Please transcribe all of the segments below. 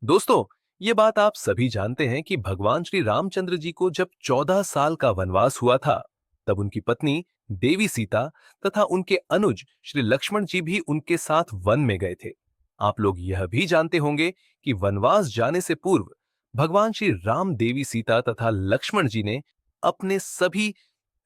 दोस्तों, ये बात आप सभी जानते हैं कि भगवान श्री रामचंद्र जी को जब 14 साल का वनवास हुआ था, तब उनकी पत्नी देवी सीता तथा उनके अनुज श्री लक्ष्मण जी भी उनके साथ वन में गए थे। आप लोग यह भी जानते होंगे कि वनवास जाने से पूर्व भगवान श्री राम, देवी सीता तथा लक्ष्मण जी ने अपने सभी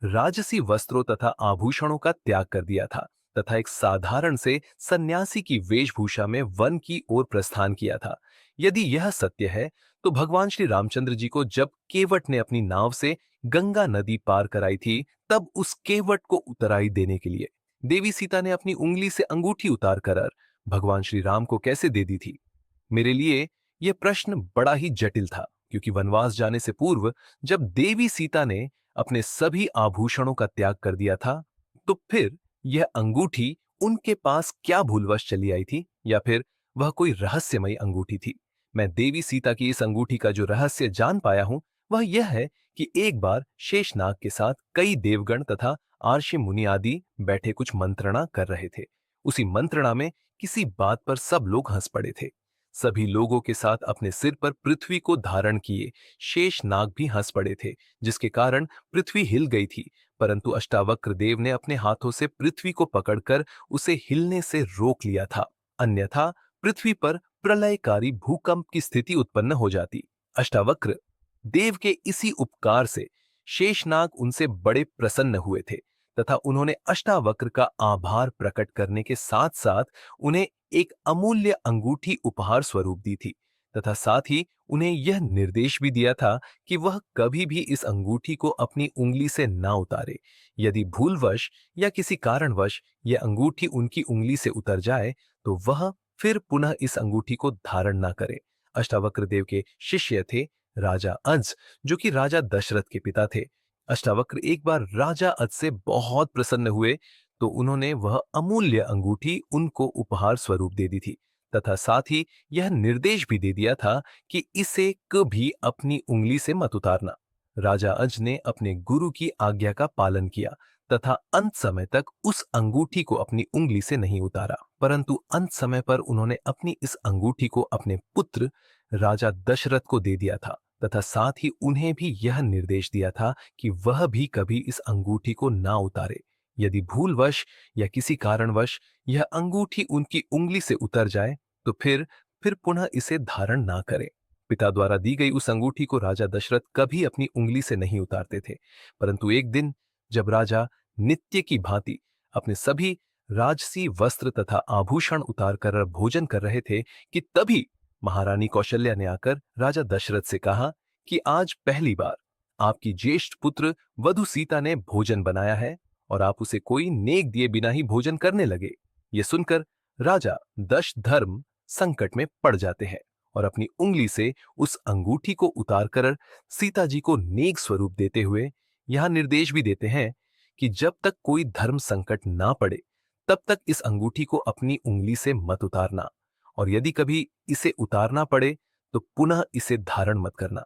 राजसी वस्त्रों तथा आभूषणों का त्याग कर दिया था तथा एक साधारण से सन्यासी की वेशभूषा में वन की ओर प्रस्थान किया था। यदि यह सत्य है, तो भगवान श्री रामचंद्र जी को जब केवट ने अपनी नाव से गंगा नदी पार कराई थी, तब उस केवट को उतराई देने के लिए देवी सीता ने अपनी उंगली से अंगूठी उतार कर भगवान श्री राम को कैसे दे दी थी? मेरे लिए यह प्रश्न बड़ा ही जटिल था, क्योंकि वनवास जाने से पूर्व जब देवी सीता ने अपने सभी आभूषणों का त्याग कर दिया था, तो फिर यह अंगूठी उनके पास क्या भूलवश चली आई थी, या फिर वह कोई रहस्यमयी अंगूठी थी? मैं देवी सीता की इस अंगूठी का जो रहस्य जान पाया हूं, वह यह है कि एक बार शेषनाग के साथ कई देवगण तथा आर्षि मुनि आदि बैठे कुछ मंत्रणा कर रहे थे। उसी मंत्रणा में किसी बात पर सब लोग हंस पड़े थे। सभी लोगों के साथ अपने सिर पर पृथ्वी को धारण किए शेष नाग भी हंस पड़े थे, जिसके कारण पृथ्वी हिल गई थी। परंतु अष्टावक्र देव ने अपने हाथों से पृथ्वी को पकड़कर उसे हिलने से रोक लिया था, अन्यथा पृथ्वी पर प्रलयकारी भूकंप की स्थिति उत्पन्न हो जाती। अष्टावक्र देव के इसी उपकार से शेषनाग उनसे बड़े प्रसन्न हुए थे तथा उन्होंने अष्टावक्र का आभार प्रकट करने के साथ साथ उन्हें एक अमूल्य अंगूठी उपहार स्वरूप दी थी तथा साथ ही उन्हें यह निर्देश भी दिया था कि वह कभी भी इस अंगूठी को अपनी उंगली से ना उतारे। यदि भूलवश या किसी कारणवश यह अंगूठी उनकी उंगली से उतर जाए, तो वह फिर पुनः इस अंगूठी को धारण ना करे। अष्टावक्र देव के शिष्य थे राजा अंस, जो कि राजा दशरथ के पिता थे। अष्टावक्र एक बार राजा अज से बहुत प्रसन्न हुए, तो उन्होंने वह अमूल्य अंगूठी उनको उपहार स्वरूप दे दी थी तथा साथ ही यह निर्देश भी दे दिया था कि इसे कभी अपनी उंगली से मत उतारना। राजा अज ने अपने गुरु की आज्ञा का पालन किया तथा अंत समय तक उस अंगूठी को अपनी उंगली से नहीं उतारा, परंतु अंत समय पर उन्होंने अपनी इस अंगूठी को अपने पुत्र राजा दशरथ को दे दिया था तथा साथ ही उन्हें भी यह निर्देश दिया था कि वह भी कभी इस अंगूठी को ना उतारे। यदि भूलवश या किसी कारणवश यह अंगूठी उनकी उंगली से उतर जाए, तो फिर पुनः इसे धारण ना करें। पिता द्वारा दी गई उस अंगूठी को राजा दशरथ कभी अपनी उंगली से नहीं उतारते थे, परंतु एक दिन जब राजा नित्य की भांति अपने सभी राजसी वस्त्र तथा आभूषण उतारकर भोजन कर रहे थे, कि तभी महारानी कौशल्या ने आकर राजा दशरथ से कहा कि आज पहली बार आपकी ज्येष्ठ पुत्र वधु सीता ने भोजन बनाया है और आप उसे कोई नेक दिए बिना ही भोजन करने लगे। ये सुनकर राजा दश धर्म संकट में पड़ जाते हैं और अपनी उंगली से उस अंगूठी को उतारकर सीता जी को नेक स्वरूप देते हुए यह निर्देश भी देते हैं कि जब तक कोई धर्म संकट ना पड़े, तब तक इस अंगूठी को अपनी उंगली से मत उतारना, और यदि कभी इसे उतारना पड़े तो पुनः इसे धारण मत करना।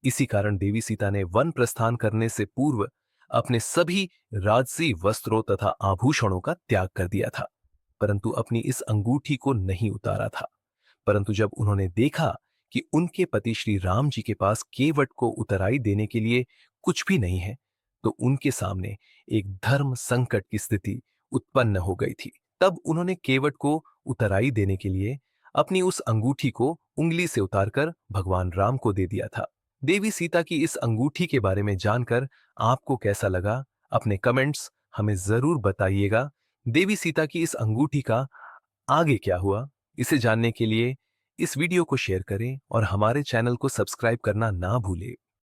इसी कारण देवी सीता ने वन प्रस्थान करने से पूर्व अपने सभी राजसी वस्त्रों तथा आभूषणों का त्याग कर दिया था, परंतु अपनी इस अंगूठी को नहीं उतारा था। परंतु जब उन्होंने देखा कि उनके पति श्री राम जी के पास केवट को उतराई देने के लिए कुछ भी नहीं है, तो उनके सामने एक धर्म संकट की स्थिति उत्पन्न हो गई थी। तब उन्होंने केवट को उतराई देने के लिए अपनी उस अंगूठी को उंगली से उतारकर भगवान राम को दे दिया था। देवी सीता की इस अंगूठी के बारे में जानकर आपको कैसा लगा? अपने कमेंट्स हमें जरूर बताइएगा। देवी सीता की इस अंगूठी का आगे क्या हुआ, इसे जानने के लिए इस वीडियो को शेयर करें और हमारे चैनल को सब्सक्राइब करना ना भूलें।